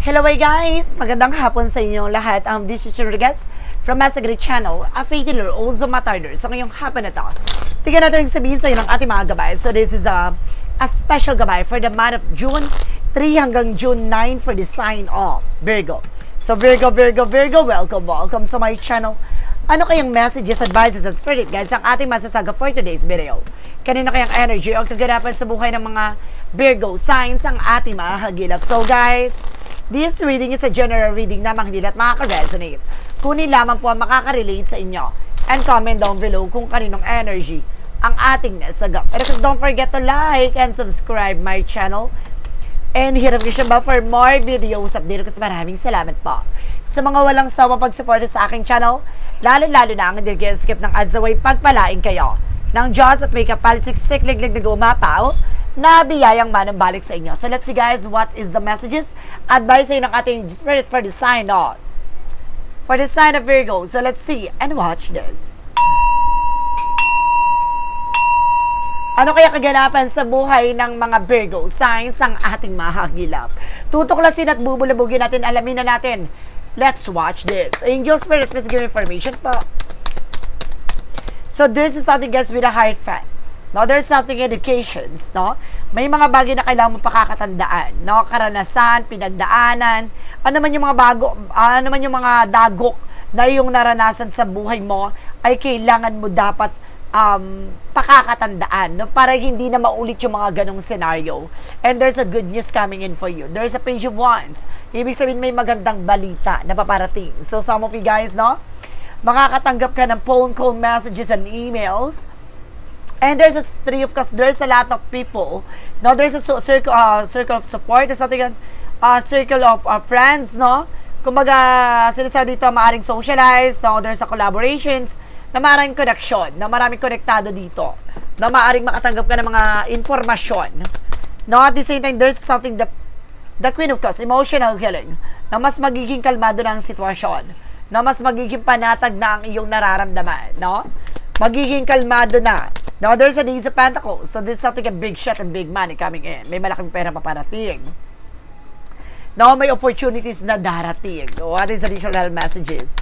Hello guys! Magandang hapon sa inyong lahat. This is Rodriguez from Masagri Channel, a faith healer, also matarder. So ngayong hapon na to, tignan natin yung sabihin sa inyo ng ating mga gabay. So this is a special gabay for the month of June 3 hanggang June 9 for the sign of Virgo. So Virgo, welcome sa my channel. Ano kayang messages, advices, and spirit guides ang ating masasaga for today's video? Kanina kayang energy o kaganapan sa buhay ng mga Virgo signs ang ating mahagilap. So guys, this reading is a general reading na mahagilap at makaka-resonate. Kunin lamang po ang makaka-relate sa inyo. And comment down below kung kaninong energy ang ating nasagap. And of don't forget to like and subscribe my channel. And hit notification bell for more videos update ko. Maraming salamat po sa mga walang sawa pag-support sa aking channel. Lalo-lalo na ang hindi skip ng ads away pagpalain kayo ng Diyos at may kapalisiksik liglig na gumapaw na biyayang manambalik sa inyo. So let's see guys, what is the messages? Advice sa inyo ng ating spirit for the sign of Virgo. So let's see and watch this. Ano kaya kaganapan sa buhay ng mga Virgo signs ang ating mahagilap? Tutuklasin at bubulabugin natin, alamin na natin. Let's watch this. Angel Spirit, please give information po. So this is something guys with a high fan. No, there's something educations, no? May mga bagay na kailangan mo pakakatandaan, no? Karanasan, pinagdaanan, ano man yung mga dagok na yung naranasan sa buhay mo ay kailangan mo dapat pakakatandaan, no? Para hindi na maulit yung mga ganong scenario. And there's a good news coming in for you. There's a page of wands. Ibig sabihin may magandang balita na paparating. So some of you guys, no? Makakatanggap ka ng phone call, messages, and emails. And there's a three of cups. There's a lot of people. No, there's a circle of support. There's something circle of friends, no? Kumbaga, sinasabi dito, maaring socialize, no? There's a collaborations, na maraming connection, na maraming konektado dito, na maaring makatanggap ka ng mga informasyon. No, at the same time, there's something the Queen of Cups, emotional healing, na mas magiging kalmado na ang sitwasyon, na mas magiging panatag na ang iyong nararamdaman, no? Magiging kalmado na. Now, there's a Ace of Pentacles. So, this is something a big shot and big money coming in. May malaking pera paparating. Now, may opportunities na darating. So, what is additional messages?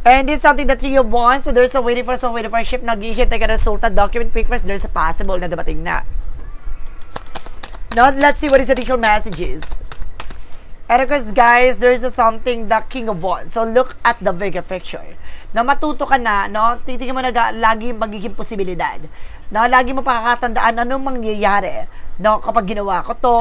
And this is something that you want. So, there's a waiting for a ship. Naghihintay ka na resulta. Document quick first. There's a possible na dumating na. Now, let's see what is additional messages. And of course, guys, there's something the King of Wands. So, look at the bigger picture. Na matuto ka na, no? Titingnan mo na lagi magiging posibilidad. No? Lagi mo pakakatandaan anong mangyayari. No? Kapag ginawa ko to,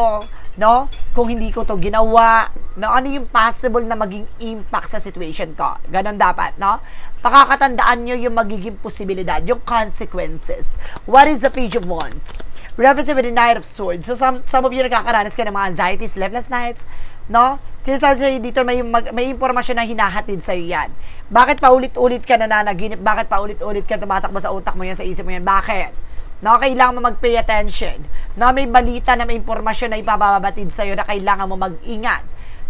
no? Kung hindi ko to ginawa, no? Ano yung possible na maging impact sa situation ko? Ganon dapat, no? Pakakatandaan nyo yung magiging posibilidad, yung consequences. What is the Page of Wands? Reference with the Knight of Swords. So, some of you nakakaranas ka ng mga anxieties, sleepless nights, no? Sinasabi sa'yo dito, may impormasyon na hinahatid sa'yo yan. Bakit paulit-ulit ka nananaginip? Bakit paulit-ulit ka tumatakbo sa utak mo yan, sa isip mo yan? Bakit? No, kailangan mo mag-pay attention. No, may balita na may impormasyon na ipababatid sa'yo na kailangan mo mag-ingat.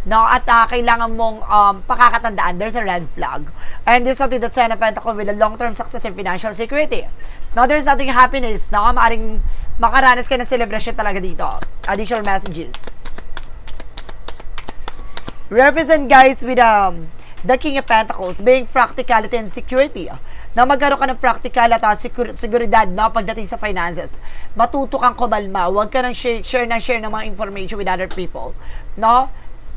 No, at kailangan mong pakakatandaan, there's a red flag. And this is something that's an event ako with a long-term success and financial security. No, there's something happiness. No, maaring makaranas ka ng celebration talaga dito. Additional messages. Represent guys with the King of Pentacles, being practicality and security. Na magkaroon ka ng practical at seguridad na pagdating sa finances. Matuto kang kumalma. Huwag ka nang share ng mga information with other people. No?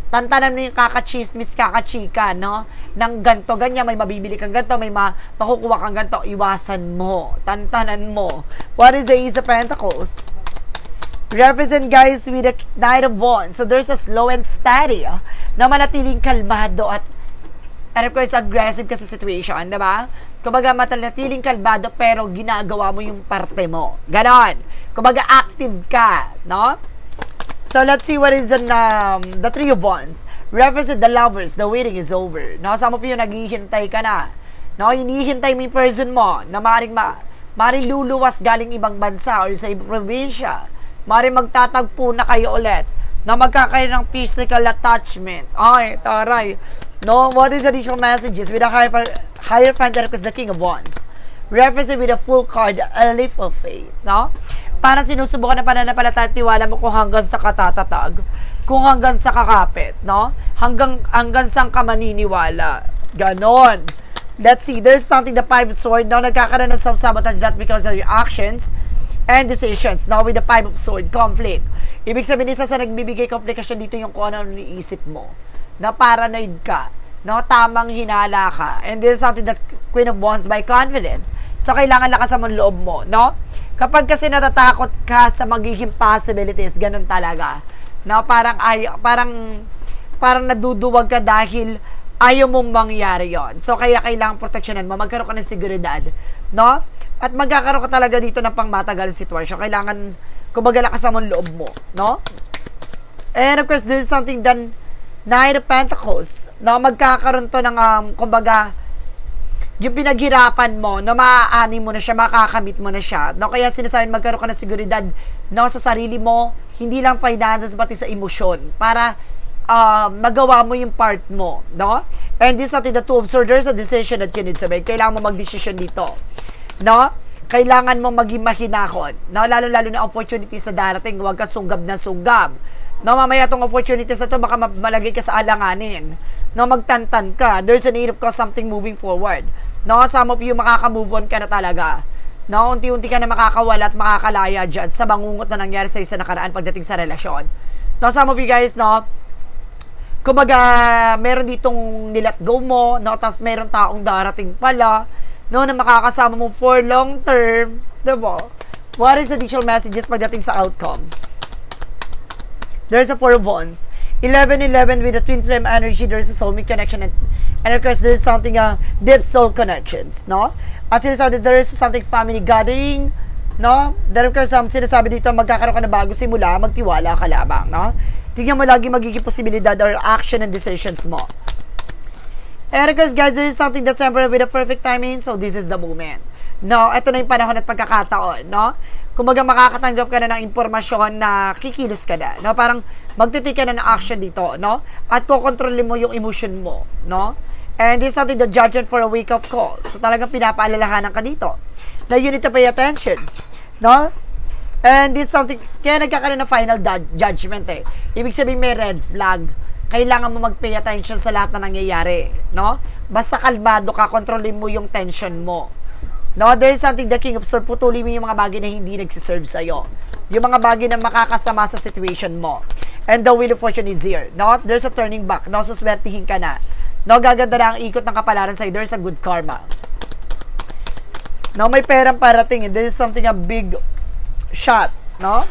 Tantanan mo yung kakachismis, kakachika, no? Nang ganto, ganyan, may mabibili kang ganto, may makukuha kang ganto. Iwasan mo. Tantanan mo. What is the Ace of Pentacles? Represent guys with the Knight of Wands. So there's a slow and steady na manatiling kalmado at of course aggressive ka sa situation, diba? Kumbaga manatiling kalmado pero ginagawa mo yung parte mo. Ganon. Kumbaga active ka, no? So let's see what is the Three of Wands. Represent the lovers. The waiting is over. No, some of you naghihintay ka na. No, hinihintay mo yung person mo na maaaring luluwas galing ibang bansa or sa ibang probinsya. Maaaring magtatagpo na kayo ulit na magkakaroon ng physical attachment. Ay, taray. No, what is additional messages with a higher fan that is the King of Wands? Reference with a full card, a leap of faith, no? Parang sinusubukan na pananampalataya at tiwala mo kung hanggang sa katatatag. kung hanggang sa kakapit, no? Hanggang saan ka maniniwala. Ganon. Let's see, there's something, the Five of Swords, no? Nagkakaroon ng self-sabotage that because of your actions and decisions, no? With the Five of Swords, conflict. Ibig sabihin, isa sa nagbibigay komplikasyon dito yung kung ano iniisip mo. Na paranoid ka, no? Tamang hinala ka. And this is something that Queen of Wands by confident. So, kailangan lakasan mo loob mo, no? Kapag kasi natatakot ka sa magiging possibilities, ganun talaga. No? Parang naduduwag ka dahil ayaw mong mangyari yon. So, kaya kailangan proteksyonan mo. Magkaroon ka ng seguridad. No? At magkakaroon ka talaga dito ng pangmatagal sitwasyon. Kailangan, kumbaga, lakasan mo loob mo. No? And of course, there's something done, Nine of Pentacles. No? Magkakaroon to ng, kumbaga, yung pinaghirapan mo, na maaani mo na siya, makakamit mo na siya. No? Kaya sinasabi, magkaroon ka ng seguridad, no, sa sarili mo, hindi lang finances, pati sa emosyon. Para, magawa mo yung part mo, no? And this is something the Two of Swords, there's a decision that you need to make. Kailangan mo mag-decision dito, no? Kailangan mo maging mahinahon, no? Lalo-lalo na opportunities na darating, huwag ka sunggab na sunggab, no? Mamaya tong opportunities na to, baka malagay ka sa alanganin, no? Magtantan ka, there's a need of something moving forward, no? Some of you, makaka-move on ka na talaga, no? Unti-unti ka na makakawala at makakalaya dyan sa bangungot na nangyari sa isa nakaraan pagdating sa relasyon, no? Some of you guys, no? Kumbaga, meron ditong nilet go mo, no? Tapos meron taong darating pala, no? Na makakasama mo for long term, diba? What is additional messages pagdating sa outcome? There's a Four of Wands. 11-11 with the twin flame energy, there's a soulmate connection, and of course, there's something, deep soul connections, no? At sinasabi, there is something family gathering, no? Then of course, sinasabi dito, magkakaroon ka na bago simula, magtiwala ka lamang, no? Tingnan mo lagi magiging posibilidad or action and decisions mo. And of course, guys, there is something that's temporary with a perfect timing, so this is the moment. No, ito na yung panahon at pagkakataon, no? Kumbaga makakatanggap ka na ng impormasyon na kikilos ka na, no? Parang magtitake ka na ng action dito, no? At kukontrolin mo yung emotion mo, no? And this is something the judgment for a wake-up call. So talagang pinapaalalahanan ka dito. Now you need to pay attention, no? And this is something, kaya nagkakaroon ng final judgment eh. Ibig sabihin may red flag. Kailangan mo mag-pay attention sa lahat na nangyayari, no? Basta kalmado ka, kontrolin mo yung tension mo. No, there is something the King of Swords, putulin mo yung mga bagay na hindi nagsiserve sa'yo. Yung mga bagay na makakasama sa situation mo. And the Wheel of Fortune is here, no? There's a turning back, no? Suswertihin ka na. No, gaganda na ang ikot ng kapalaran sa'yo. There's a good karma. No, may perang parating. This is something a big shot, no?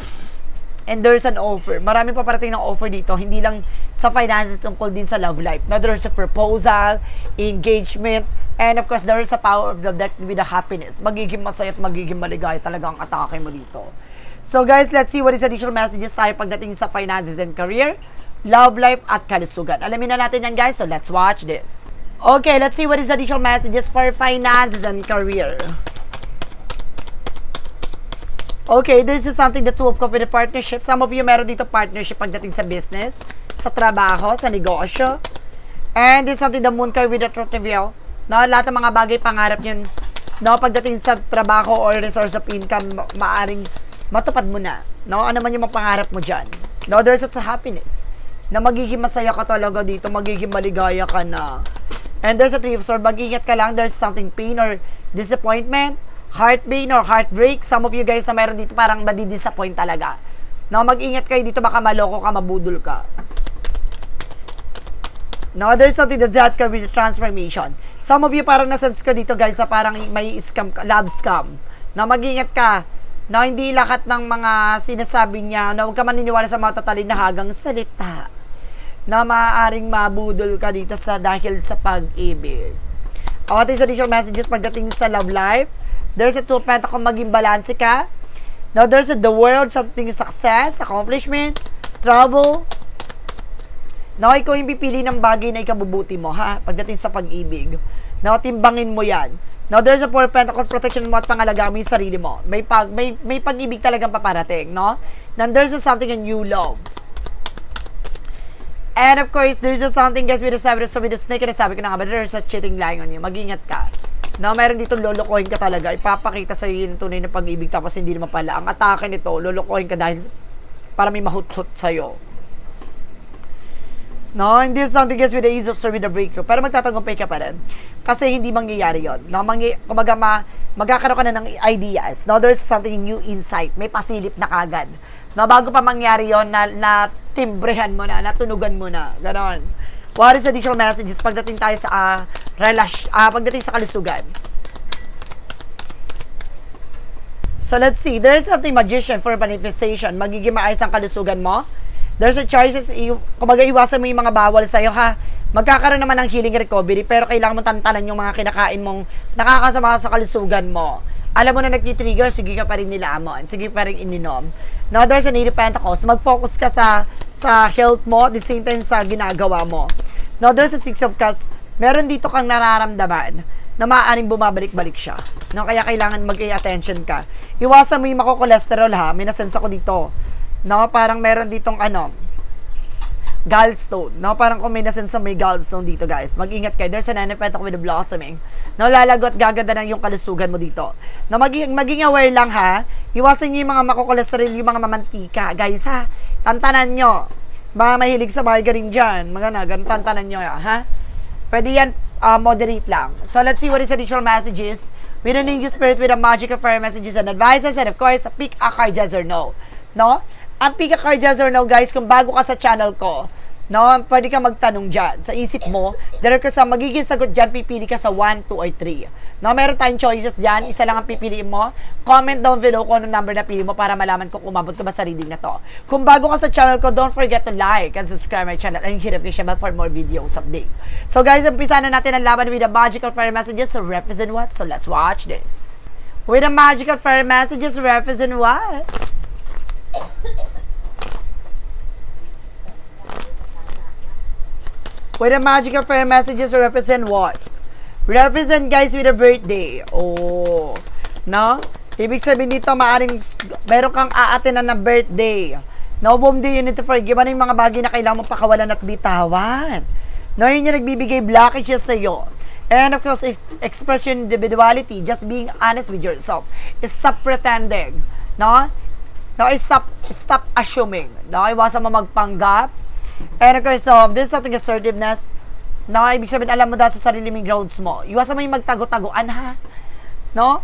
And there's an offer. Marami pa parating ng offer dito. Hindi lang sa finances, tungkol din sa love life. Now, there's a proposal, engagement, and of course, there's a power of the deck with the happiness. Magiging masaya at magiging maligaya talaga ang atake mo dito. So guys, let's see what is additional messages tayo pagdating sa finances and career, love life, at kalusugan. Alamin na natin yan, guys. So let's watch this. Okay, let's see what is additional messages for finances and career. Okay, this is something that Two of Cups with a partnership. Some of you meron dito partnership pagdating sa business, sa trabaho, sa negosyo. And this is something the Moon card with the Truth reveal. No, lahat ng mga bagay pangarap yun, no, pagdating sa trabaho or resource of income, maaring matupad mo na. No, ano man yung mga pangarap mo dyan. No, there's a happiness. Na magiging masaya ka talaga dito, magiging maligaya ka na. And there's a Three of Swords, mag-ingat ka lang, there's something pain or disappointment, heart pain or heartbreak. Some of you guys na mayroon dito parang madi-disappoint talaga. No, mag-ingat kayo dito, baka maloko ka, mabudol ka. No, there's something that's that can be the transformation. Some of you parang nasense ko dito, guys, na parang may scam, love scam. No, mag-ingat ka. No, hindi lahat ng mga sinasabi niya, na huwag ka maniniwala sa mga tatalinahagang salita. Na maaaring mabudol ka dito sa dahil sa pag-ibig. What is additional messages pagdating sa love life? There's a Two of Pentacles, maging balanse ka. Now, there's the world, something success, accomplishment, travel. Now, ikaw yung pipili ng bagay na ikabubuti mo, ha? Pagdating sa pag-ibig. Now, timbangin mo yan. Now, there's a Four of Pentacles, protection mo at pangalaga mo yung sarili mo. May pag-ibig talagang paparating, no? Now, there's something a new love. And of course, there's something, guys, with the snake, and sabi ko na nga ba, there's a cheating lying on you. Mag-ingat ka. No, meron dito lolokohin ka talaga. Ipapakita sa iyo yung tunay na pag-ibig, tapos hindi naman pala. Ang atake nito, lolokohin ka dahil para may mahuthot sa'yo. No, hindi something guys with the ease of with the breakthrough. Pero magtatagumpay ka pa rin. Kasi hindi mangyayari yun. No, kumbaga magkakaroon ka na ng ideas. No, there's something new insight. May pasilip na kagad. No, bago pa mangyari yon na timbrehan mo na, natunugan mo na. Ganon. What is additional messages pagdating tayo sa pagdating sa kalusugan? So let's see. There's something magician for manifestation. Magiging maayos ang kalusugan mo. There's a choices, kumbaga iwasan mo yung mga bawal sa'yo ha. Magkakaroon naman ng healing recovery, pero kailangan mo tantanan yung mga kinakain mong nakakasama sa kalusugan mo. Alam mo na nagtitrigger, sige ka pa rin nilamon, sige pa rin ininom. Now, there's an 8 of Pentacles. Mag-focus ka sa health mo, at the same time sa ginagawa mo. Now, there's a 6 of Cups. Meron dito kang nararamdaman na maaaring bumabalik-balik siya. No, kaya kailangan mag-attention ka. Iwasan mo yung mako-cholesterol ha. May nasense ako dito. No, parang meron ditong gallstone. No, parang kung may nasense may gallstone dito, guys. Mag-ingat kayo. There's an 9 of Pentacles with the blossoming. No, lalagot gaganda ng yung kalusugan mo dito. No, maging aware lang ha. Iwasan niyo yung mga mako-cholesterol, yung mga mamantika, guys ha. Tantanan nyo. Mga mahilig sa margarine dyan. Ganun, tantanan nyo ha. Pwede yan, moderate lang. So, let's see what is additional messages. With an angel spirit, with a magic of fire messages and advices, and of course, pick a card, yes or no. No? Ang pick a card, yes or no, guys, kung bago ka sa channel ko, no, pwede ka magtanong dyan sa isip mo. Dahil ka sa magiging sagot dyan, pipili ka sa 1, 2, or 3. No, meron tayong choices dyan. Isa lang ang pipiliin mo. Comment down below kung anong number na pili mo para malaman kung umabot ka ba sa reading na to. Kung bago ka sa channel ko, don't forget to like and subscribe my channel and hit the notification bell for more videos update. So guys, umpisa na natin ang laban with the magical fire messages. So represent what? So let's watch this. With the magical fire messages, represent what? With the magical fire messages represent what? Represent guys with a birthday. Oh. No? Ibig sabihin dito, maaring meron kang aatenan na birthday. No, bomdi, you need to forgive. Ano yung mga bagay na kailangan mo pakawalan at bitawan? No, yun yung nagbibigay blockages sa'yo. And of course, express your individuality. Just being honest with yourself. Stop pretending. No? No, stop assuming. No, iwasan mo magpanggap. And of course, this is something assertiveness. No, ibig sabihin, alam mo dahil sa sarili mong grounds mo. Iwasan mo yung magtago-taguan, ha? No?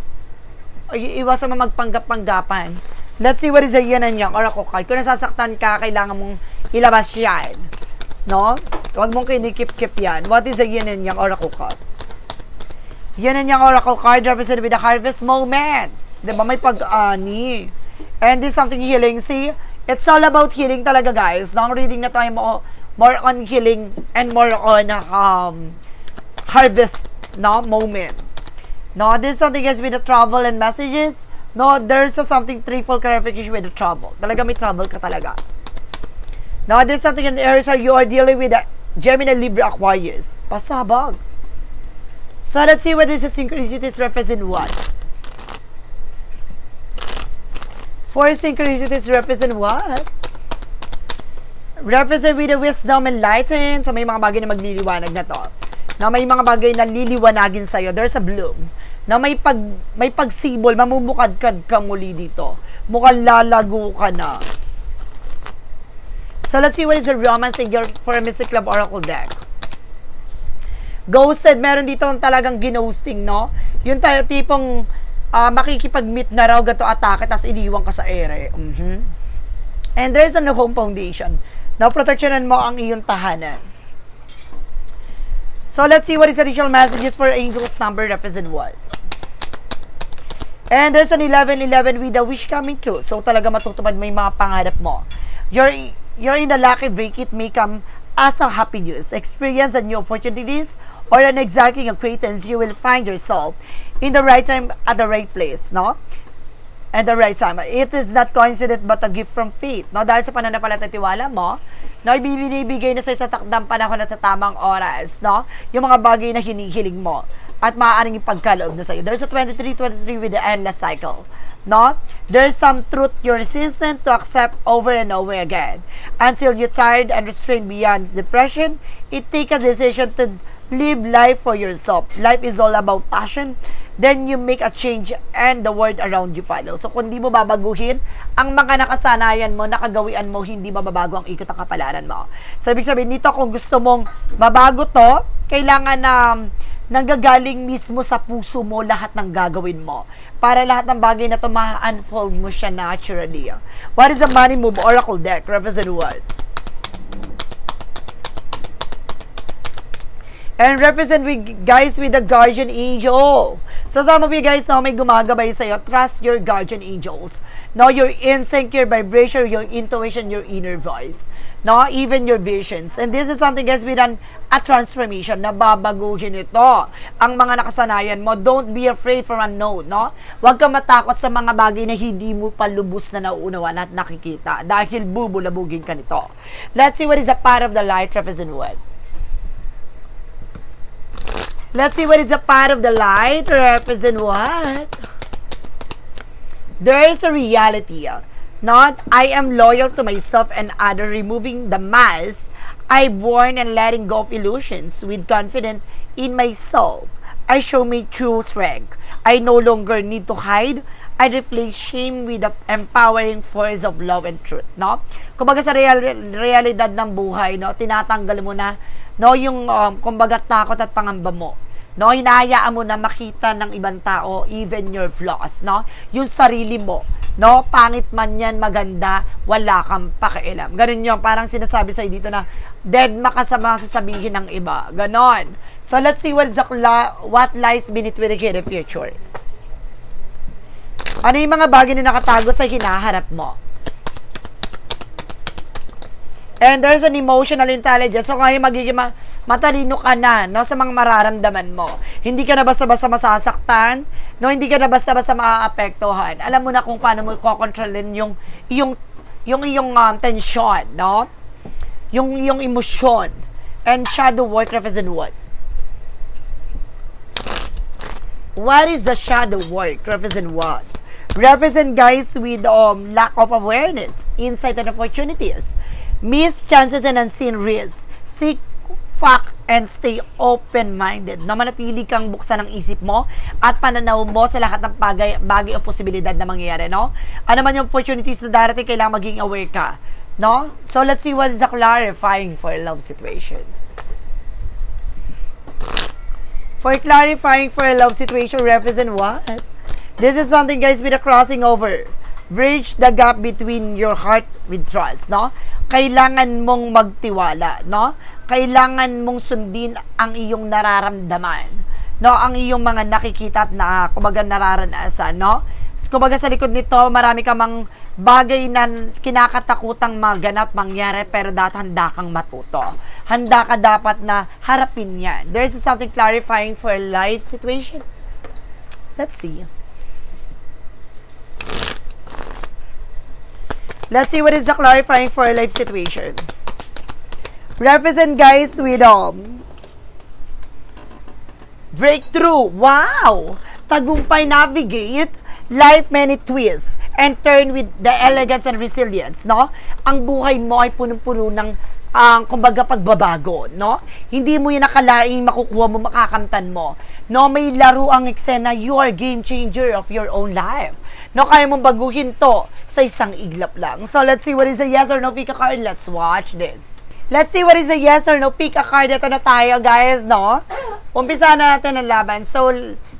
Iwasan mo magpanggap-panggapan. Let's see what is a yin and yang oracle card. Kung nasasaktan ka, kailangan mong ilabas yan. No? Huwag mong kinikip-kip yan. What is a yin and yang oracle card? Yin and yang oracle card represented with the harvest moment. Diba? May pag-ani. And this is something healing. See? It's all about healing talaga, guys. Nang reading na tayo more on healing and more on harvest moment. No, this is something guys with the travel and messages. No, there's something threefold clarification with the travel. Talaga may travel ka talaga. No, this is something in the areas you are dealing with the Gemini, Libra, Aquarius. Pasabag. So let's see what this is synchronicities represent what. Four synchronicities represent what? Represent with the wisdom and lighten. So may mga bagay na magliliwanag na to. Na may mga bagay na liliwanagin sa'yo. There's a bloom. Na may pagsibol, mamumukadkad ka muli dito. Mukhang lalago ka na. So let's see what is the romance in your for a Mystic Love Oracle deck. Ghosted, meron dito talagang ginosting, no? Yung tayo tipong makikipag-meet na raw gato atake tapos iniwan ka sa ere. And there's a home foundation. Now, protectionan mo ang iyong tahanan. So, let's see what is additional messages for angels number represent what. And there's an 1111 with a wish coming true. So, talaga matutupad mo yung mga pangarap mo. You're in a lucky break. It may come as a happy news. Experience and new opportunities or an exacting acquaintance. You will find yourself in the right time at the right place, no? At the right time. It is not coincident but a gift from fate, no? Dahil sa pananampalataya at tiwala mo, no, ibibigay na sa takdang panahon at sa tamang oras, no? Yung mga bagay na hinihiling mo at maaaring ipagkaloob na sa'yo. There's a 23 with the endless cycle, no? There's some truth you're resistant to accept over and over again. Until you're tired and restrained beyond depression, it takes a decision to Live life for yourself. Life is all about passion. Then you make a change and the world around you follow. So kung di mo babaguhin, ang mga nakasanayan mo, nakagawian mo, hindi mababago ang ikot ng kapalaran mo. So ibig sabihin nito, kung gusto mong mabago to, kailangan na nanggagaling mismo sa puso mo lahat ng gagawin mo. Para lahat ng bagay na to ma-unfold mo siya naturally. What is the money move oracle deck? Represent what? And represent guys with the guardian angel. So some of you guys now may gumagabay sa'yo. Trust your guardian angels. No, your instinct, your vibration, your intuition, your inner voice. No, even your visions. And this is something guys with a transformation na babaguhin ito. Ang mga nakasanayan mo, don't be afraid for unknown, no? Huwag kang matakot sa mga bagay na hindi mo pa lubos na nauunawan at nakikita dahil bubulabugin ka nito. Let's see what is a part of the light represent what? Let's see what is a part of the light represent what? There is a reality. Not, I am loyal to myself and other, removing the mask I've worn and letting go of illusions with confidence in myself. I show my true strength. I no longer need to hide. I replace shame with the empowering force of love and truth, no? Kumbaga sa realidad ng buhay, no, tinatanggal mo na, no, yung kumbaga takot at pangamba mo. No, hinahayaan mo na makita ng ibang tao even your flaws, no? Yung sarili mo, no? Pangit man yan, maganda, wala kang pakialam. Ganun yung parang sinasabi sa'yo dito na dead makasama sasabihin ng iba. Ganon. So let's see what lies beneath with the future. Ano yung mga bagay na nakatago sa hinaharap mo? And there's an emotional intelligence. So ngayon magiging matalino ka na, no, sa mga mararamdaman mo. Hindi ka na basta-basta masasaktan, no, hindi ka na basta-basta maaapektuhan. Alam mo na kung paano mo i-controlin yung tension, no? Yung emosyon. And shadow work represent what? What is the shadow work represent what? Represent guys with lack of awareness, insight and opportunities, missed chances and unseen risks. Seek fact and stay open-minded. Na manatili kang buksan ng isip mo at pananaw mo sa lahat ng bagay o posibilidad na mangyayari, no? Ano man yung opportunities na darating, kailangan maging aware ka, no? So let's see what is the clarifying for a love situation. For clarifying for a love situation, represent what? This is something guys with a crossing over. Bridge the gap between your heart with trust, no? Kailangan mong magtiwala, no? Kailangan mong sundin ang iyong nararamdaman, no? Ang iyong mga nakikita at kumbaga nararanasan, no? Kumbaga sa likod nito, marami ka mang bagay na kinakatakutang maganap mangyari, pero handa kang matuto. Handa ka dapat na harapin yan. There's something clarifying for a life situation. Let's see. Let's see what is the clarifying for a life situation. Represent guys with breakthrough. Wow! Tagumpay, navigate life many twists and turn with the elegance and resilience, no? Ang buhay mo ay punong-puno ng kumbaga pagbabago, no? Hindi mo yan nakalaing makukuha mo, makakamtan mo. No, may laro ang eksena, you are game changer of your own life. No, kaya mong baguhin to sa isang iglap lang. So, let's see what is a yes or no pick a card. Let's watch this. Let's see what is a yes or no pick a card. Ito na tayo, guys, no? Umpisa na natin ang laban. So,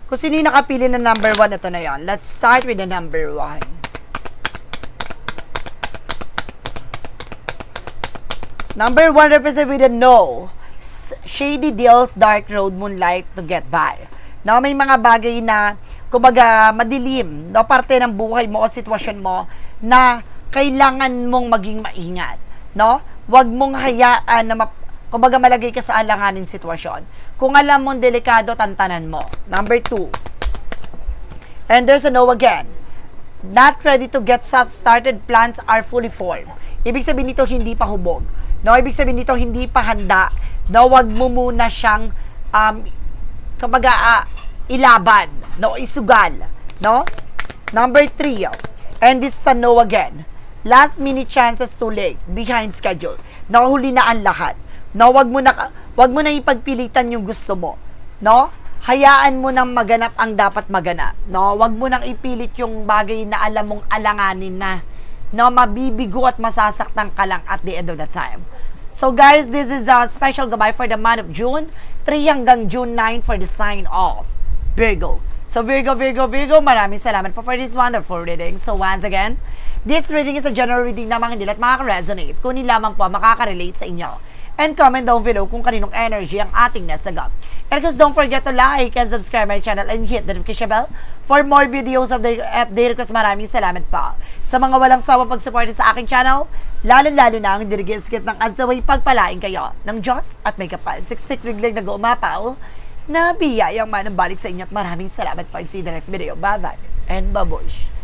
kung sino yung nakapili ng number 1, ito na yon. Let's start with the number 1. Number 1 represent with a no. Shady deals, dark road, moonlight to get by. No, may mga bagay na kumbaga madilim, no, parte ng buhay mo o sitwasyon mo na kailangan mong maging maingat, no? Huwag mong hayaan na kumbaga malagay ka sa alanganin sitwasyon. Kung alam mong delikado, tantanan mo. Number 2. And there's a no again. Not ready to get started, plans are fully formed. Ibig sabihin nito, hindi pa hubog. No, ibig sabihin nito, hindi pa handa. No, wag mo muna siyang kumbaga ilaban, no, isugal, no? Number 3. And this is a no again. Last minute chances too late, behind schedule. Nahuli na ang lahat. No, wag mo na Huwag mo nang ipagpilitan yung gusto mo, no? Hayaan mo nang maganap ang dapat maganap, no? Huwag mo nang ipilit yung bagay na alam mong alanganin na, no? Mabibigo at masasaktan ka lang at the end of the time. So guys, this is a special gabay for the month of June 3 hanggang June 9 for the sign of Virgo. So Virgo, maraming salamat po for this wonderful reading. So once again, this reading is a general reading namang hindi lahat makaka-resonate, kunin lamang po makaka-relate sa inyo. And comment down below kung kaninong energy ang ating nasagap. And guys, don't forget to like and subscribe my channel and hit the notification bell for more videos of the update. Kasi maraming salamat pa sa mga walang sawang pag-support sa aking channel, lalo-lalo na ang hindi nag-skip ng ads, away pagpalain kayo ng Diyos at may kapal. Siksik liglig nag-uumapaw na biyayang manambalik sa inyo at maraming salamat pa. See you in the next video. Bye-bye and babush.